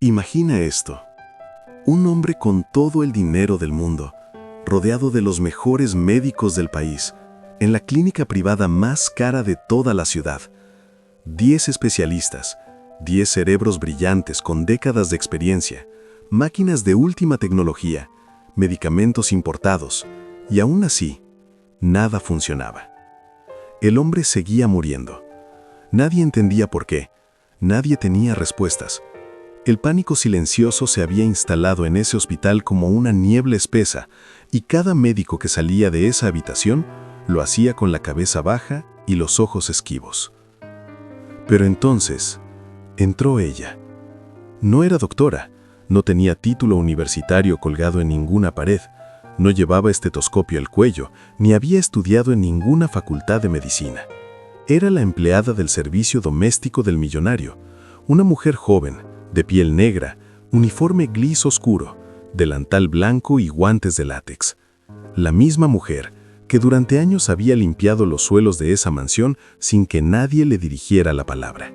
Imagina esto. Un hombre con todo el dinero del mundo, rodeado de los mejores médicos del país, en la clínica privada más cara de toda la ciudad. 10 especialistas, 10 cerebros brillantes con décadas de experiencia, máquinas de última tecnología, medicamentos importados, y aún así, nada funcionaba. El hombre seguía muriendo. Nadie entendía por qué. Nadie tenía respuestas. El pánico silencioso se había instalado en ese hospital como una niebla espesa, y cada médico que salía de esa habitación lo hacía con la cabeza baja y los ojos esquivos. Pero entonces, entró ella. No era doctora, no tenía título universitario colgado en ninguna pared, no llevaba estetoscopio al cuello, ni había estudiado en ninguna facultad de medicina. Era la empleada del servicio doméstico del millonario, una mujer joven, de piel negra, uniforme gris oscuro, delantal blanco y guantes de látex. La misma mujer que durante años había limpiado los suelos de esa mansión sin que nadie le dirigiera la palabra.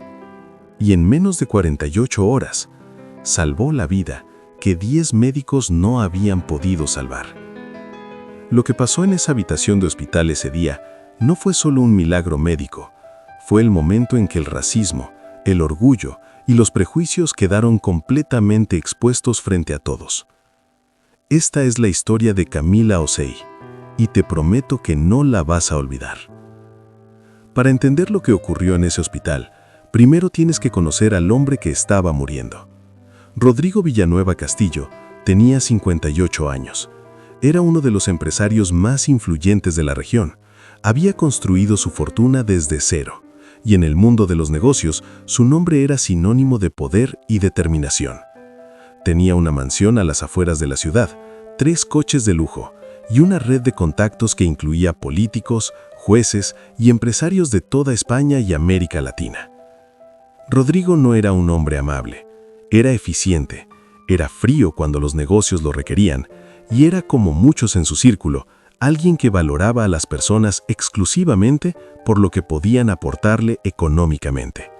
Y en menos de 48 horas, salvó la vida que 10 médicos no habían podido salvar. Lo que pasó en esa habitación de hospital ese día no fue solo un milagro médico, fue el momento en que el racismo, el orgullo y los prejuicios quedaron completamente expuestos frente a todos. Esta es la historia de Camila Osei, y te prometo que no la vas a olvidar. Para entender lo que ocurrió en ese hospital, primero tienes que conocer al hombre que estaba muriendo. Rodrigo Villanueva Castillo tenía 58 años. Era uno de los empresarios más influyentes de la región. Había construido su fortuna desde cero, y en el mundo de los negocios su nombre era sinónimo de poder y determinación. Tenía una mansión a las afueras de la ciudad, 3 coches de lujo y una red de contactos que incluía políticos, jueces y empresarios de toda España y América Latina. Rodrigo no era un hombre amable, era eficiente, era frío cuando los negocios lo requerían y era, como muchos en su círculo, alguien que valoraba a las personas exclusivamente por lo que podían aportarle económicamente.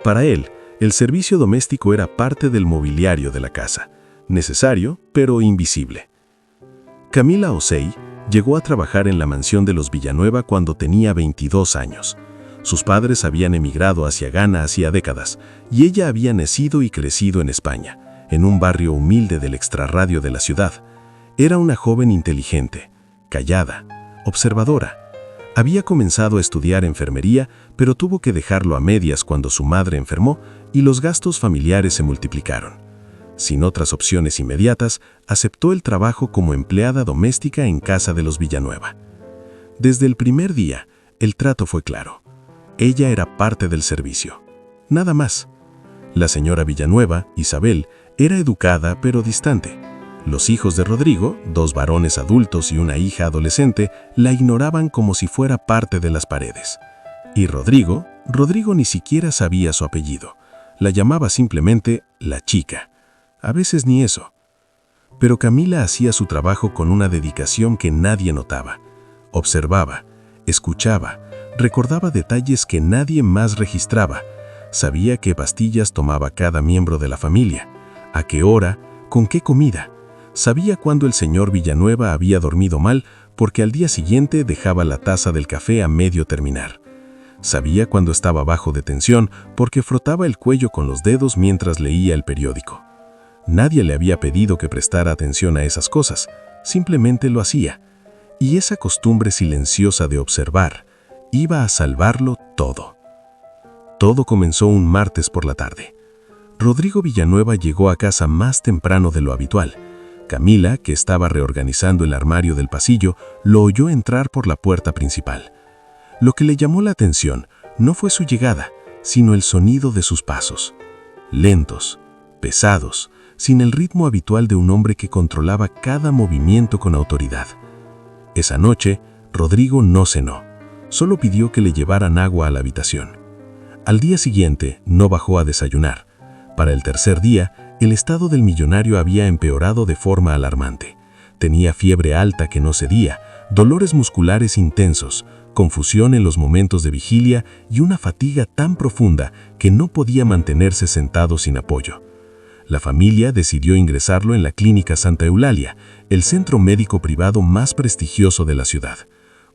Para él, el servicio doméstico era parte del mobiliario de la casa, necesario pero invisible. Camila Osei llegó a trabajar en la mansión de los Villanueva cuando tenía 22 años. Sus padres habían emigrado hacia Ghana hacía décadas y ella había nacido y crecido en España, en un barrio humilde del extrarradio de la ciudad. Era una joven inteligente, callada, observadora. Había comenzado a estudiar enfermería, pero tuvo que dejarlo a medias cuando su madre enfermó y los gastos familiares se multiplicaron. Sin otras opciones inmediatas, aceptó el trabajo como empleada doméstica en casa de los Villanueva. Desde el primer día, el trato fue claro. Ella era parte del servicio. Nada más. La señora Villanueva, Isabel, era educada pero distante. Los hijos de Rodrigo, 2 varones adultos y una hija adolescente, la ignoraban como si fuera parte de las paredes. Y Rodrigo ni siquiera sabía su apellido. La llamaba simplemente la chica. A veces ni eso. Pero Camila hacía su trabajo con una dedicación que nadie notaba. Observaba, escuchaba, recordaba detalles que nadie más registraba. Sabía qué pastillas tomaba cada miembro de la familia, a qué hora, con qué comida. Sabía cuándo el señor Villanueva había dormido mal porque al día siguiente dejaba la taza del café a medio terminar. Sabía cuándo estaba bajo de tensión porque frotaba el cuello con los dedos mientras leía el periódico. Nadie le había pedido que prestara atención a esas cosas, simplemente lo hacía. Y esa costumbre silenciosa de observar iba a salvarlo todo. Todo comenzó un martes por la tarde. Rodrigo Villanueva llegó a casa más temprano de lo habitual. Camila, que estaba reorganizando el armario del pasillo, lo oyó entrar por la puerta principal. Lo que le llamó la atención no fue su llegada, sino el sonido de sus pasos. Lentos, pesados, sin el ritmo habitual de un hombre que controlaba cada movimiento con autoridad. Esa noche, Rodrigo no cenó, solo pidió que le llevaran agua a la habitación. Al día siguiente, no bajó a desayunar. Para el tercer día, el estado del millonario había empeorado de forma alarmante. Tenía fiebre alta que no cedía, dolores musculares intensos, confusión en los momentos de vigilia y una fatiga tan profunda que no podía mantenerse sentado sin apoyo. La familia decidió ingresarlo en la Clínica Santa Eulalia, el centro médico privado más prestigioso de la ciudad.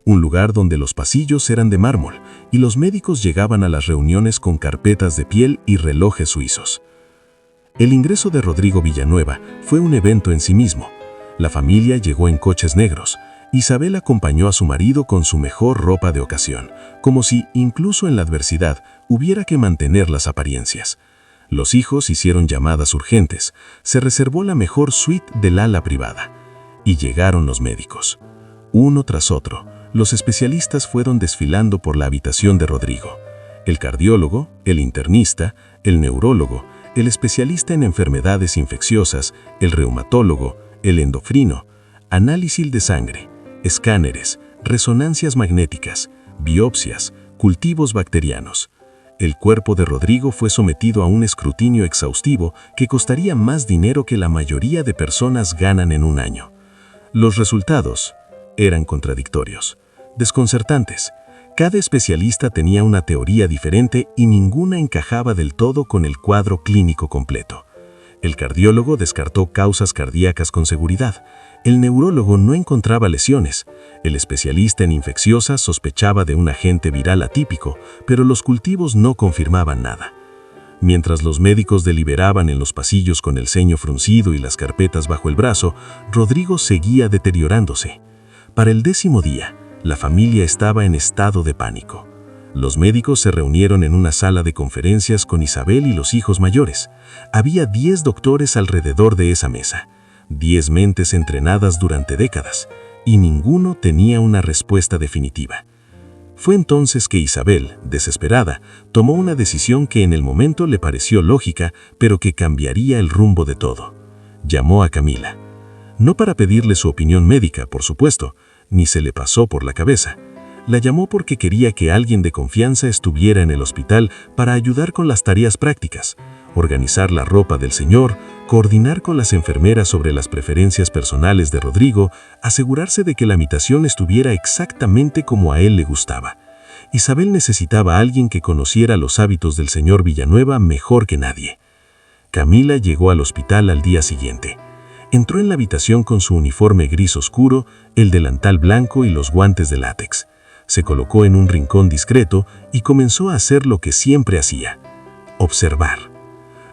Un lugar donde los pasillos eran de mármol y los médicos llegaban a las reuniones con carpetas de piel y relojes suizos. El ingreso de Rodrigo Villanueva fue un evento en sí mismo. La familia llegó en coches negros. Isabel acompañó a su marido con su mejor ropa de ocasión, como si, incluso en la adversidad, hubiera que mantener las apariencias. Los hijos hicieron llamadas urgentes, se reservó la mejor suite del ala privada. Y llegaron los médicos. Uno tras otro, los especialistas fueron desfilando por la habitación de Rodrigo. El cardiólogo, el internista, el neurólogo, el especialista en enfermedades infecciosas, el reumatólogo, el endocrino, análisis de sangre, escáneres, resonancias magnéticas, biopsias, cultivos bacterianos. El cuerpo de Rodrigo fue sometido a un escrutinio exhaustivo que costaría más dinero que la mayoría de personas ganan en un año. Los resultados eran contradictorios, desconcertantes. Cada especialista tenía una teoría diferente y ninguna encajaba del todo con el cuadro clínico completo. El cardiólogo descartó causas cardíacas con seguridad. El neurólogo no encontraba lesiones. El especialista en infecciosas sospechaba de un agente viral atípico, pero los cultivos no confirmaban nada. Mientras los médicos deliberaban en los pasillos con el ceño fruncido y las carpetas bajo el brazo, Rodrigo seguía deteriorándose. Para el 10º día, la familia estaba en estado de pánico. Los médicos se reunieron en una sala de conferencias con Isabel y los hijos mayores. Había 10 doctores alrededor de esa mesa, 10 mentes entrenadas durante décadas, y ninguno tenía una respuesta definitiva. Fue entonces que Isabel, desesperada, tomó una decisión que en el momento le pareció lógica, pero que cambiaría el rumbo de todo. Llamó a Camila. No para pedirle su opinión médica, por supuesto, ni se le pasó por la cabeza. La llamó porque quería que alguien de confianza estuviera en el hospital para ayudar con las tareas prácticas, organizar la ropa del señor, coordinar con las enfermeras sobre las preferencias personales de Rodrigo, asegurarse de que la habitación estuviera exactamente como a él le gustaba. Isabel necesitaba a alguien que conociera los hábitos del señor Villanueva mejor que nadie. Camila llegó al hospital al día siguiente. Entró en la habitación con su uniforme gris oscuro, el delantal blanco y los guantes de látex. Se colocó en un rincón discreto y comenzó a hacer lo que siempre hacía: observar.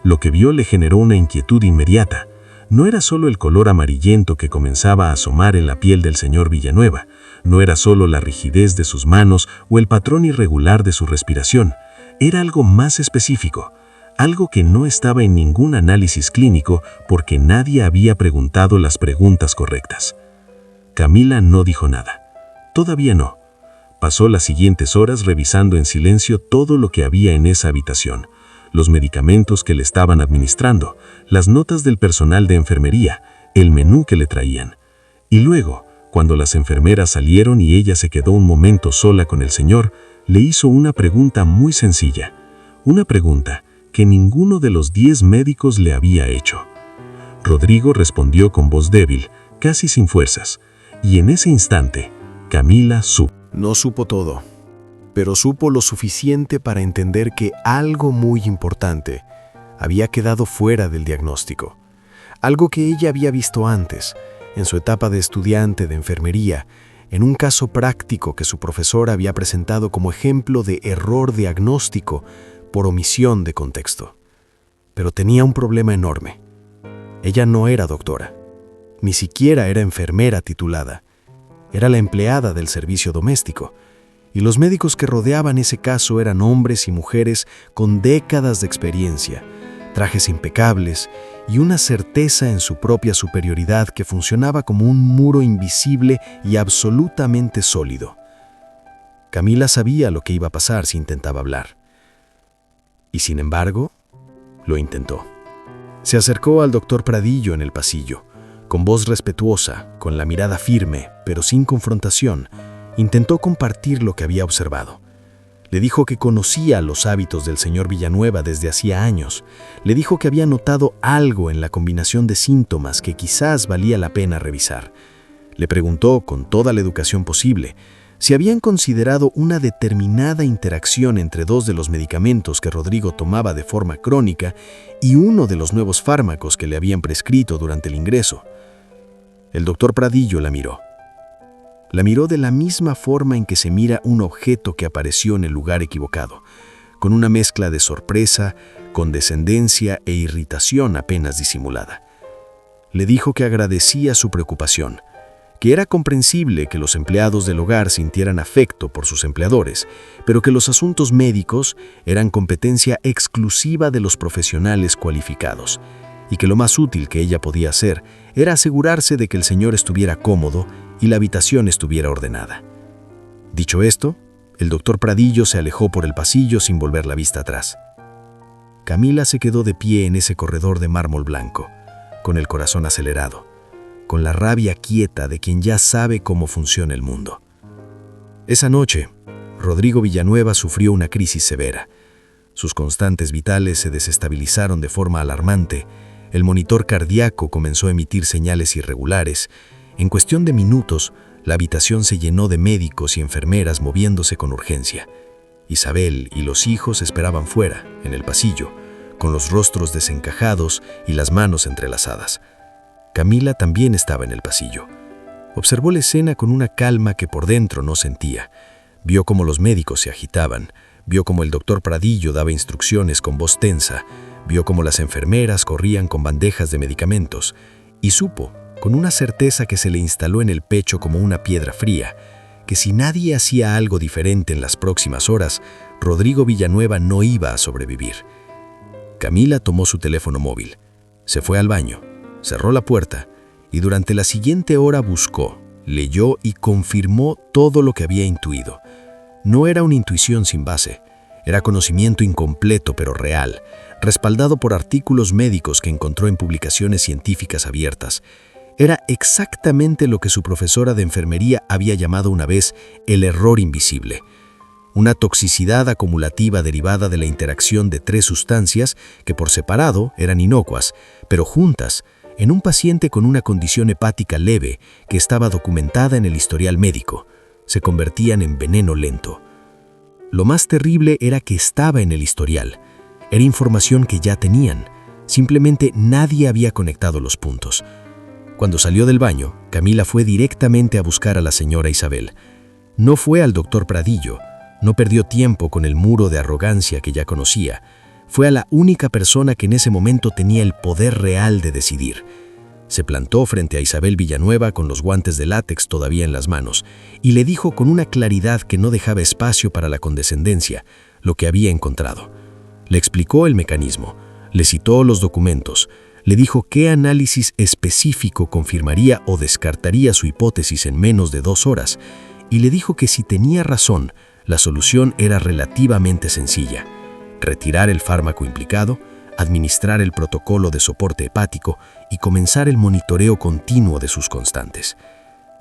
Lo que vio le generó una inquietud inmediata. No era solo el color amarillento que comenzaba a asomar en la piel del señor Villanueva, no era solo la rigidez de sus manos o el patrón irregular de su respiración. Era algo más específico, algo que no estaba en ningún análisis clínico porque nadie había preguntado las preguntas correctas. Camila no dijo nada. Todavía no. Pasó las siguientes horas revisando en silencio todo lo que había en esa habitación, los medicamentos que le estaban administrando, las notas del personal de enfermería, el menú que le traían. Y luego, cuando las enfermeras salieron y ella se quedó un momento sola con el señor, le hizo una pregunta muy sencilla, una pregunta que ninguno de los 10 médicos le había hecho. Rodrigo respondió con voz débil, casi sin fuerzas, y en ese instante, Camila supo. No supo todo, pero supo lo suficiente para entender que algo muy importante había quedado fuera del diagnóstico. Algo que ella había visto antes, en su etapa de estudiante de enfermería, en un caso práctico que su profesora había presentado como ejemplo de error diagnóstico por omisión de contexto. Pero tenía un problema enorme. Ella no era doctora, ni siquiera era enfermera titulada. Era la empleada del servicio doméstico, y los médicos que rodeaban ese caso eran hombres y mujeres con décadas de experiencia, trajes impecables y una certeza en su propia superioridad que funcionaba como un muro invisible y absolutamente sólido. Camila sabía lo que iba a pasar si intentaba hablar. Y sin embargo, lo intentó. Se acercó al doctor Pradillo en el pasillo. Con voz respetuosa, con la mirada firme, pero sin confrontación, intentó compartir lo que había observado. Le dijo que conocía los hábitos del señor Villanueva desde hacía años. Le dijo que había notado algo en la combinación de síntomas que quizás valía la pena revisar. Le preguntó, con toda la educación posible, Si habían considerado una determinada interacción entre dos de los medicamentos que Rodrigo tomaba de forma crónica y uno de los nuevos fármacos que le habían prescrito durante el ingreso. El doctor Pradillo la miró. La miró de la misma forma en que se mira un objeto que apareció en el lugar equivocado, con una mezcla de sorpresa, condescendencia e irritación apenas disimulada. Le dijo que agradecía su preocupación, que era comprensible que los empleados del hogar sintieran afecto por sus empleadores, pero que los asuntos médicos eran competencia exclusiva de los profesionales cualificados, y que lo más útil que ella podía hacer era asegurarse de que el señor estuviera cómodo y la habitación estuviera ordenada. Dicho esto, el doctor Pradillo se alejó por el pasillo sin volver la vista atrás. Camila se quedó de pie en ese corredor de mármol blanco, con el corazón acelerado, con la rabia quieta de quien ya sabe cómo funciona el mundo. Esa noche, Rodrigo Villanueva sufrió una crisis severa. Sus constantes vitales se desestabilizaron de forma alarmante, el monitor cardíaco comenzó a emitir señales irregulares. En cuestión de minutos, la habitación se llenó de médicos y enfermeras moviéndose con urgencia. Isabel y los hijos esperaban fuera, en el pasillo, con los rostros desencajados y las manos entrelazadas. Camila también estaba en el pasillo. Observó la escena con una calma que por dentro no sentía. Vio cómo los médicos se agitaban, vio cómo el doctor Pradillo daba instrucciones con voz tensa, vio cómo las enfermeras corrían con bandejas de medicamentos, y supo, con una certeza que se le instaló en el pecho como una piedra fría, que si nadie hacía algo diferente en las próximas horas, Rodrigo Villanueva no iba a sobrevivir. Camila tomó su teléfono móvil, se fue al baño, cerró la puerta y durante la siguiente hora buscó, leyó y confirmó todo lo que había intuido. No era una intuición sin base, era conocimiento incompleto pero real, respaldado por artículos médicos que encontró en publicaciones científicas abiertas. Era exactamente lo que su profesora de enfermería había llamado una vez el error invisible. Una toxicidad acumulativa derivada de la interacción de tres sustancias que por separado eran inocuas, pero juntas, en un paciente con una condición hepática leve que estaba documentada en el historial médico, se convertían en veneno lento. Lo más terrible era que estaba en el historial. Era información que ya tenían. Simplemente nadie había conectado los puntos. Cuando salió del baño, Camila fue directamente a buscar a la señora Isabel. No fue al doctor Pradillo, no perdió tiempo con el muro de arrogancia que ya conocía. Fue a la única persona que en ese momento tenía el poder real de decidir. Se plantó frente a Isabel Villanueva con los guantes de látex todavía en las manos y le dijo con una claridad que no dejaba espacio para la condescendencia lo que había encontrado. Le explicó el mecanismo, le citó los documentos, le dijo qué análisis específico confirmaría o descartaría su hipótesis en menos de 2 horas y le dijo que si tenía razón, la solución era relativamente sencilla: retirar el fármaco implicado, administrar el protocolo de soporte hepático y comenzar el monitoreo continuo de sus constantes.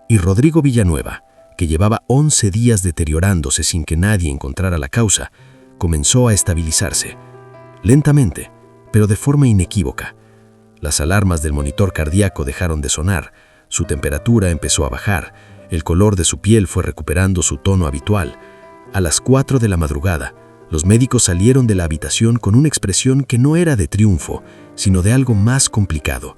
Y Rodrigo Villanueva, que llevaba 11 días deteriorándose sin que nadie encontrara la causa, comenzó a estabilizarse, lentamente, pero de forma inequívoca. Las alarmas del monitor cardíaco dejaron de sonar, su temperatura empezó a bajar, el color de su piel fue recuperando su tono habitual. A las 4 de la madrugada, los médicos salieron de la habitación con una expresión que no era de triunfo, sino de algo más complicado.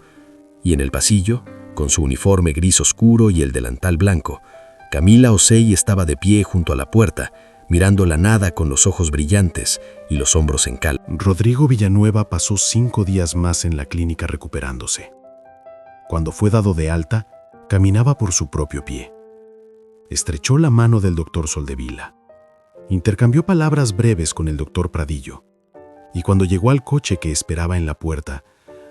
Y en el pasillo, con su uniforme gris oscuro y el delantal blanco, Camila Osei estaba de pie junto a la puerta, mirando la nada con los ojos brillantes y los hombros en calma. Rodrigo Villanueva pasó 5 días más en la clínica recuperándose. Cuando fue dado de alta, caminaba por su propio pie. Estrechó la mano del doctor Soldevila. Intercambió palabras breves con el doctor Pradillo. Y cuando llegó al coche que esperaba en la puerta,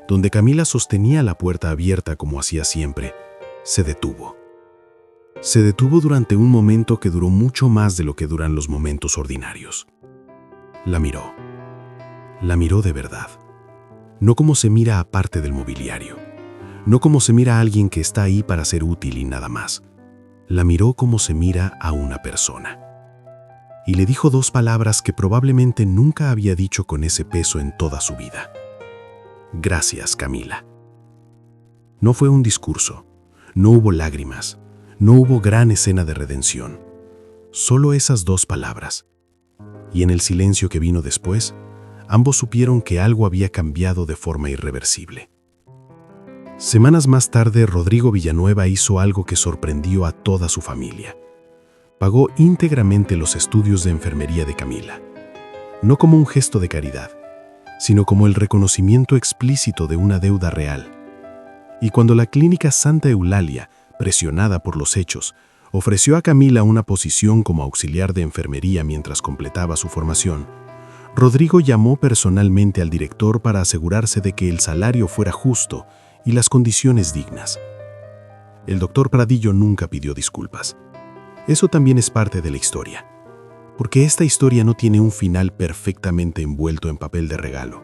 donde Camila sostenía la puerta abierta como hacía siempre, se detuvo. Se detuvo durante un momento que duró mucho más de lo que duran los momentos ordinarios. La miró. La miró de verdad. No como se mira aparte del mobiliario. No como se mira a alguien que está ahí para ser útil y nada más. La miró como se mira a una persona. Y le dijo 2 palabras que probablemente nunca había dicho con ese peso en toda su vida. Gracias, Camila. No fue un discurso, no hubo lágrimas, no hubo gran escena de redención. Solo esas 2 palabras. Y en el silencio que vino después, ambos supieron que algo había cambiado de forma irreversible. Semanas más tarde, Rodrigo Villanueva hizo algo que sorprendió a toda su familia. Pagó íntegramente los estudios de enfermería de Camila, no como un gesto de caridad, sino como el reconocimiento explícito de una deuda real. Y cuando la clínica Santa Eulalia, presionada por los hechos, ofreció a Camila una posición como auxiliar de enfermería mientras completaba su formación, Rodrigo llamó personalmente al director para asegurarse de que el salario fuera justo y las condiciones dignas. El doctor Pradillo nunca pidió disculpas. Eso también es parte de la historia, porque esta historia no tiene un final perfectamente envuelto en papel de regalo.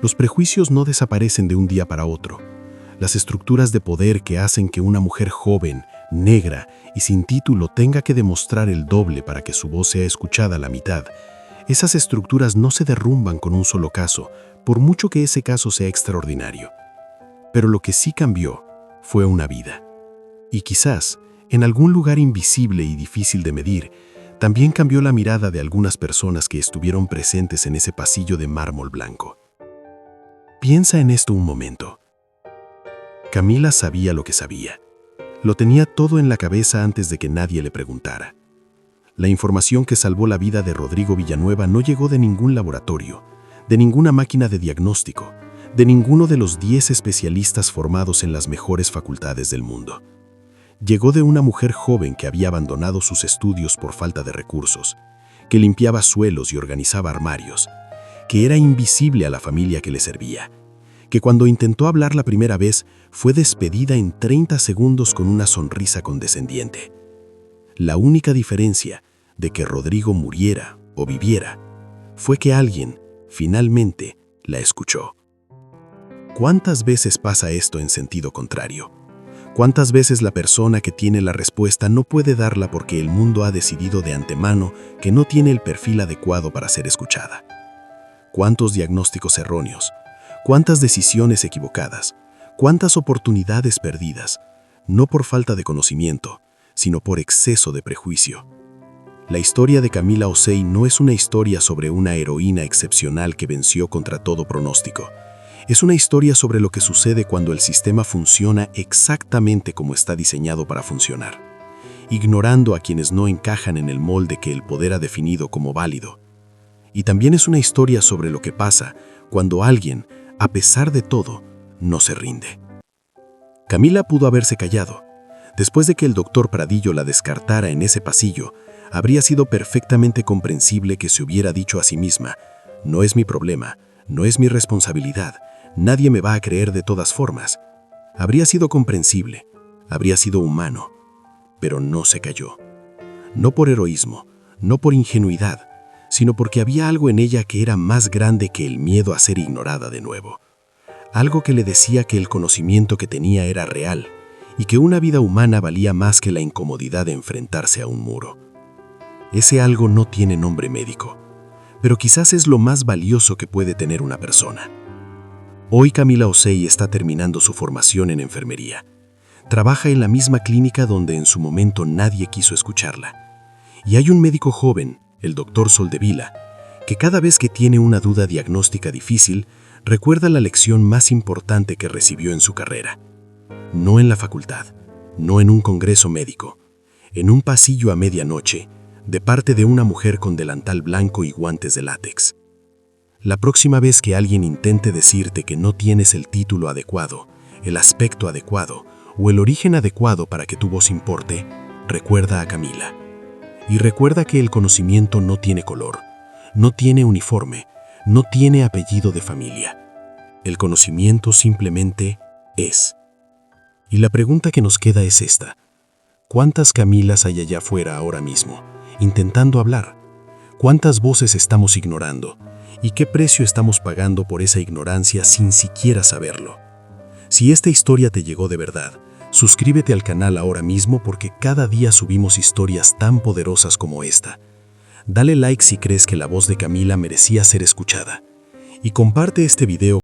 Los prejuicios no desaparecen de un día para otro. Las estructuras de poder que hacen que una mujer joven, negra y sin título tenga que demostrar el doble para que su voz sea escuchada a la mitad, esas estructuras no se derrumban con un solo caso, por mucho que ese caso sea extraordinario. Pero lo que sí cambió fue una vida. Y quizás, en algún lugar invisible y difícil de medir, también cambió la mirada de algunas personas que estuvieron presentes en ese pasillo de mármol blanco. Piensa en esto un momento. Camila sabía lo que sabía. Lo tenía todo en la cabeza antes de que nadie le preguntara. La información que salvó la vida de Rodrigo Villanueva no llegó de ningún laboratorio, de ninguna máquina de diagnóstico, de ninguno de los 10 especialistas formados en las mejores facultades del mundo. Llegó de una mujer joven que había abandonado sus estudios por falta de recursos, que limpiaba suelos y organizaba armarios, que era invisible a la familia que le servía, que cuando intentó hablar la primera vez fue despedida en 30 segundos con una sonrisa condescendiente. La única diferencia de que Rodrigo muriera o viviera fue que alguien, finalmente, la escuchó. ¿Cuántas veces pasa esto en sentido contrario? ¿Cuántas veces la persona que tiene la respuesta no puede darla porque el mundo ha decidido de antemano que no tiene el perfil adecuado para ser escuchada? ¿Cuántos diagnósticos erróneos? ¿Cuántas decisiones equivocadas? ¿Cuántas oportunidades perdidas? No por falta de conocimiento, sino por exceso de prejuicio. La historia de Camila Osei no es una historia sobre una heroína excepcional que venció contra todo pronóstico. Es una historia sobre lo que sucede cuando el sistema funciona exactamente como está diseñado para funcionar, ignorando a quienes no encajan en el molde que el poder ha definido como válido. Y también es una historia sobre lo que pasa cuando alguien, a pesar de todo, no se rinde. Camila pudo haberse callado. Después de que el doctor Pradillo la descartara en ese pasillo, habría sido perfectamente comprensible que se hubiera dicho a sí misma: no es mi problema, no es mi responsabilidad, nadie me va a creer de todas formas. Habría sido comprensible, habría sido humano, pero no se calló. No por heroísmo, no por ingenuidad, sino porque había algo en ella que era más grande que el miedo a ser ignorada de nuevo. Algo que le decía que el conocimiento que tenía era real y que una vida humana valía más que la incomodidad de enfrentarse a un muro. Ese algo no tiene nombre médico, pero quizás es lo más valioso que puede tener una persona. Hoy Camila Osei está terminando su formación en enfermería. Trabaja en la misma clínica donde en su momento nadie quiso escucharla. Y hay un médico joven, el doctor Soldevila, que cada vez que tiene una duda diagnóstica difícil, recuerda la lección más importante que recibió en su carrera. No en la facultad, no en un congreso médico, en un pasillo a medianoche, de parte de una mujer con delantal blanco y guantes de látex. La próxima vez que alguien intente decirte que no tienes el título adecuado, el aspecto adecuado o el origen adecuado para que tu voz importe, recuerda a Camila. Y recuerda que el conocimiento no tiene color, no tiene uniforme, no tiene apellido de familia. El conocimiento simplemente es. Y la pregunta que nos queda es esta: ¿cuántas Camilas hay allá afuera ahora mismo, intentando hablar? ¿Cuántas voces estamos ignorando? ¿Y qué precio estamos pagando por esa ignorancia sin siquiera saberlo? Si esta historia te llegó de verdad, suscríbete al canal ahora mismo porque cada día subimos historias tan poderosas como esta. Dale like si crees que la voz de Camila merecía ser escuchada. Y comparte este video